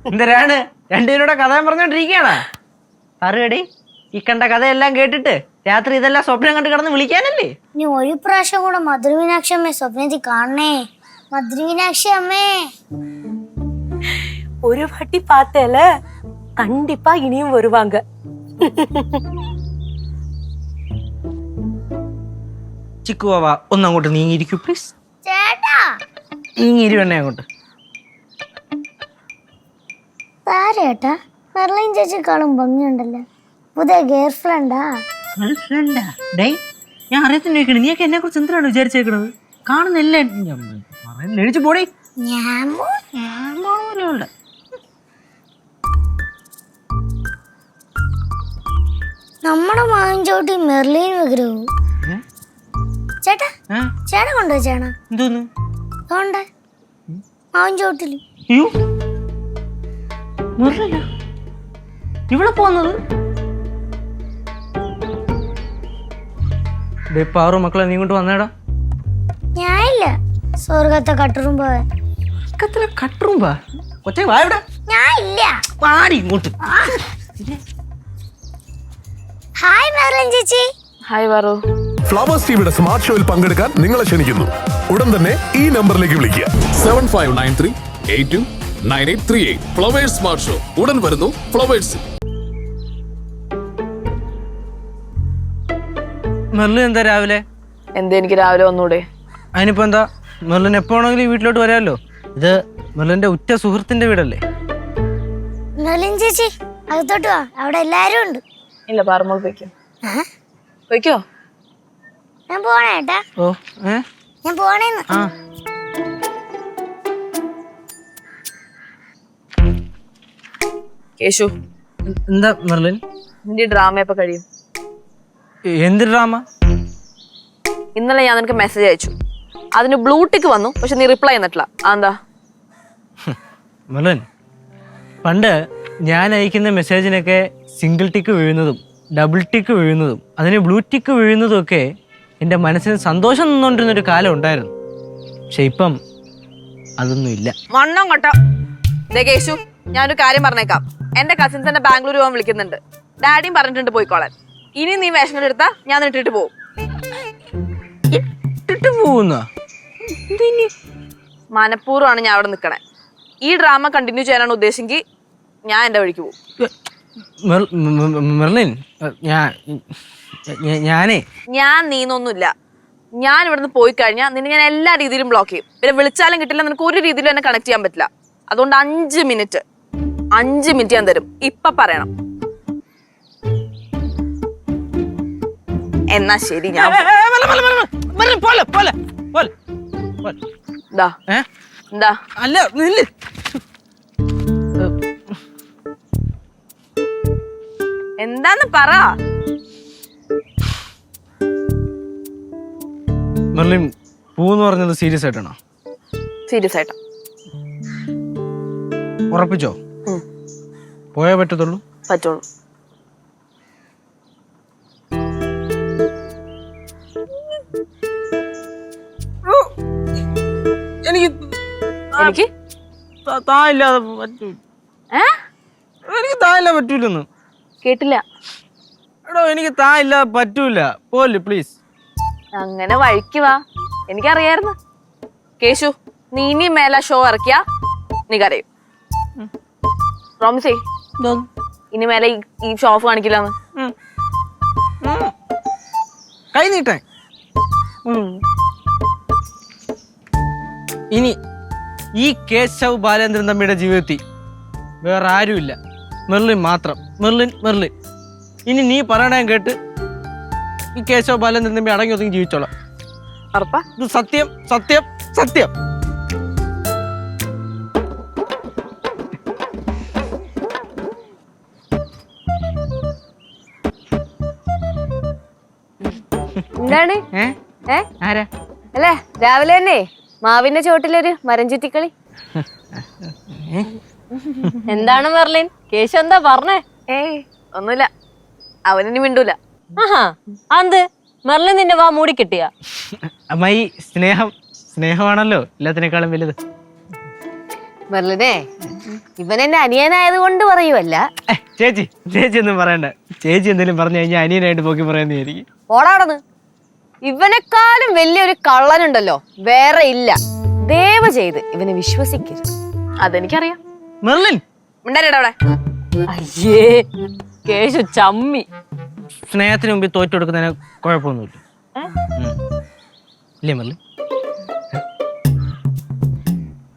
എന്തരാണ് രണ്ടുപേരുടെ കഥ പറഞ്ഞോണ്ടിരിക്കണ പറയടി. ഈ കണ്ട കഥയെല്ലാം കേട്ടിട്ട് രാത്രി ഇതെല്ലാം സ്വപ്നം കണ്ട് കിടന്ന് വിളിക്കാനല്ലേ? നീ ഒരു പ്രാവശ്യം കൂടെ മധുരമീനാക്ഷി അമ്മേ സ്വപ്നത്തിൽ കാണണേ. മധുരമീനാക്ഷി അമ്മേ, ஒரு வாட்டி பார்த்தேல, கண்டிப்பா இனியும் வருவாங்க. Chihuahua ഒന്നങ്ങോട്ട് നീങ്ങിയിരിക്കൂ please. ചേട്ടാ നീങ്ങിയിരിവണ്ണേ അങ്ങോട്ട്. താരേട്ടാ മെർലിൻ ചേച്ചിക്കാളും ഭംഗിയുണ്ടല്ലോ. പുതിയ ഗേൾ ഫ്രണ്ടാ? ഞാൻ അറിയത്തിന് ചോദിക്കണേ, നീയൊക്കെ എന്നെ കുറിച്ച് എന്തിനാണ് വിചാരിച്ചേക്കണത്? കാണുന്നല്ലേ എഴുതിച്ചു പോടേ. നമ്മുടെ മാവിൻചോട്ടി മെർലിൻ വിഗ്രഹവും ചേട്ടാ ചേട്ടൻ കൊണ്ടുവച്ചാണ്. എന്തോന്ന് അതുകൊണ്ട് മാവിൻചോട്ടില് ഇവിടെ പോന്നത്? പാറു മക്കളെ നീ കൊണ്ട് വന്നേടാ. ഞാനില്ല, സ്വർഗത്തെ കട്ടുറുമ്പോ. കട്ടുറുമ്പാ കൊച്ചേ വാ ഇവിടെ. ഞാൻ ഇല്ല. പാടി ഇങ്ങോട്ട്. ഹായ് മെർലിൻ ചേച്ചി. ഹായ് വാറു. ഫ്ലവേഴ്സ് ടിവിയുടെ സ്മാർട്ട് ഷോയിൽ പങ്കെടുക്കാൻ നിങ്ങളെ ക്ഷണിക്കുന്നു. ഉടൻ തന്നെ ഈ നമ്പറിലേക്ക് വിളിക്കുക. 7593829838. ഫ്ലവേഴ്സ് സ്മാർട്ട് ഷോ ഉടൻ വരുന്നു ഫ്ലവേഴ്സ്. മെർലിൻ എന്താ രാവിലെ? എന്താ എനിക്ക് രാവിലെ വന്നൂടെ? അതിനിപ്പോ എന്താ, മെർലിൻ എപ്പോണെങ്കിലും ഈ വീട്ടിലോട്ട് വരാമല്ലോ. ഇത് മെർലിന്റെ ഉറ്റ സുഹൃത്തിന്റെ വീടല്ലേ? മെർലിൻ ചേച്ചി അകത്തോട്ട് വാ, അവിടെ എല്ലാരും ഉണ്ട്. ഇല്ല, പാറമോൾ പോയിക്കോ. പോയിക്കോ. ഞാൻ പോണേട്ടാ. ഓ ഞാൻ പോണേന്ന്. കേശു, എന്താ മെർലിൻ? നിന്റെ ഡ്രാമ എപ്പോ കഴിയും? എന്ത് ഡ്രാമ? ഇന്നലെ ഞാൻ നിനക്ക് മെസ്സേജ് അയച്ചു, അതിന് ബ്ലൂ ടിക്ക് വന്നു, പക്ഷെ നീ റിപ്ലൈ ചെയ്തിട്ടില്ല. അതെന്താ? മെർലിൻ, പണ്ട് ഞാൻ അയക്കുന്ന മെസ്സേജിനൊക്കെ സിംഗിൾ ടിക്ക് വീഴുന്നതും ഡബിൾ ടിക്ക് വീഴുന്നതും അതിന് ബ്ലൂ ടിക്ക് വീഴുന്നതും ഒക്കെ എൻ്റെ മനസ്സിന് സന്തോഷം നിന്നുകൊണ്ടിരുന്നൊരു കാലം ഉണ്ടായിരുന്നു. പക്ഷെ ഇപ്പം അതൊന്നും ഇല്ല. മണ്ണം കൊട്ട. കേശു, ഞാനൊരു കാര്യം പറഞ്ഞേക്കാം. എന്റെ കസിൻസ് എന്നെ ബാംഗ്ലൂർ പോകാൻ വിളിക്കുന്നുണ്ട്. ഡാഡിയും പറഞ്ഞിട്ടുണ്ട് പോയിക്കോളാൻ. ഇനി നീ വേഷം എടുത്താ ഞാൻ ഇട്ടിട്ട് പോകും. ഇട്ടിട്ട് പോകുന്ന മനഃപൂർവ്വമാണ് ഞാൻ അവിടെ നിൽക്കണേ. ഈ ഡ്രാമ കണ്ടിന്യൂ ചെയ്യാനാണ് ഉദ്ദേശിച്ചെങ്കിൽ ഞാൻ എന്റെ വഴിക്ക് പോകും. മെർലിൻ, ഞാൻ നീന്നൊന്നുമില്ല. ഞാൻ ഇവിടുന്ന് പോയി കഴിഞ്ഞാൽ നിന്നെ ഞാൻ എല്ലാ രീതിയിലും ബ്ലോക്ക് ചെയ്യും. പിന്നെ വിളിച്ചാലും കിട്ടില്ല, നിനക്ക് ഒരു രീതിയിലും എന്നെ കണക്ട് ചെയ്യാൻ പറ്റില്ല. അതുകൊണ്ട് 5 മിനിറ്റ് ഞാൻ തരും. ഇപ്പൊ പറയണം. എന്നാ ശരി, ഞാൻ എന്താ അല്ല നില്ല്. എന്താന്ന് പറ. മെർലിൻ, പൂന്ന് പറഞ്ഞത് സീരിയസ് ആയിട്ടാണോ? സീരിയസ് ആയിട്ടാ. ഉറപ്പിച്ചോ? പോയേ പറ്റത്തുള്ളൂ? പറ്റുള്ളൂ. എനിക്ക് തായില്ലാതെ പറ്റൂ. എനിക്ക് തായില്ലാതെ പറ്റൂലെന്ന് കേട്ടില്ല. എടോ, എനിക്ക് തായില്ലാതെ പറ്റൂല. പോലെ പ്ലീസ്. അങ്ങനെ വഴിക്ക് വാ. എനിക്കറിയായിരുന്നു. കേശു, നീ ഇനി മേല ഷോ ഇറക്കിയാ നീ കരയും. പ്രോമിസേ, ഇനി മേലെ ഈ ഷോ ഓഫ് കാണിക്കില്ലാന്ന്. കൈ നീട്ടെ. ഇനി ഈ കേശവ് ബാലേന്ദ്രൻ തമ്മിയുടെ ജീവിതത്തിൽ വേറെ ആരുമില്ല, മെർലിൻ മാത്രം. മെർലിൻ. ഇനി നീ പറയണ കേട്ട് ഈ കേശവ് ബാലേന്ദ്രൻ തമ്പി അടങ്ങി ഒതുങ്ങി ജീവിച്ചോളാം. ഉറപ്പാ? ഇത് സത്യം സത്യം സത്യം. എന്താണ്? ആരാ? അല്ലേ രാവിലെ തന്നെ മാവിന്റെ ചോട്ടിലൊരു മരം ചുറ്റിക്കളി. എന്താണ് മെർലിൻ? കേശു എന്താ പറഞ്ഞേ? ഒന്നുമില്ല, അവനിനി മിണ്ടൂല. അത് മെർലിൻ നിന്നെ വാ മൂടി കിട്ടിയ അമ്മായി, സ്നേഹമാണല്ലോ എല്ലാത്തിനേക്കാളും വലുത്. മെർലിനെ ഇവൻ എന്റെ അനിയനായത് കൊണ്ട് പറയുമല്ല. ചേച്ചി ചേച്ചി ഒന്നും പറയണ്ട. ചേച്ചി എന്തെങ്കിലും പറഞ്ഞു കഴിഞ്ഞാൽ അനിയനായിട്ട് പോക്കി പറയുന്നതായിരിക്കും. ഓടാടന്ന്. ഇവനെക്കാളും വലിയൊരു കള്ളനുണ്ടല്ലോ വേറെ ഇല്ല. ദയവ് ചെയ്ത് ഇവനെ വിശ്വസിക്കരുത്. അതെനിക്കറിയാം. മെർലിൻ ഉണ്ടായിട്ടാ അവിടെ. അയ്യേ കേശു ചമ്മി. സ്നേഹത്തിന് മുമ്പിൽ തോറ്റു കൊടുക്കുന്നതിന് കുഴപ്പമൊന്നുമില്ല. ഇല്ലേ മെർലിൻ?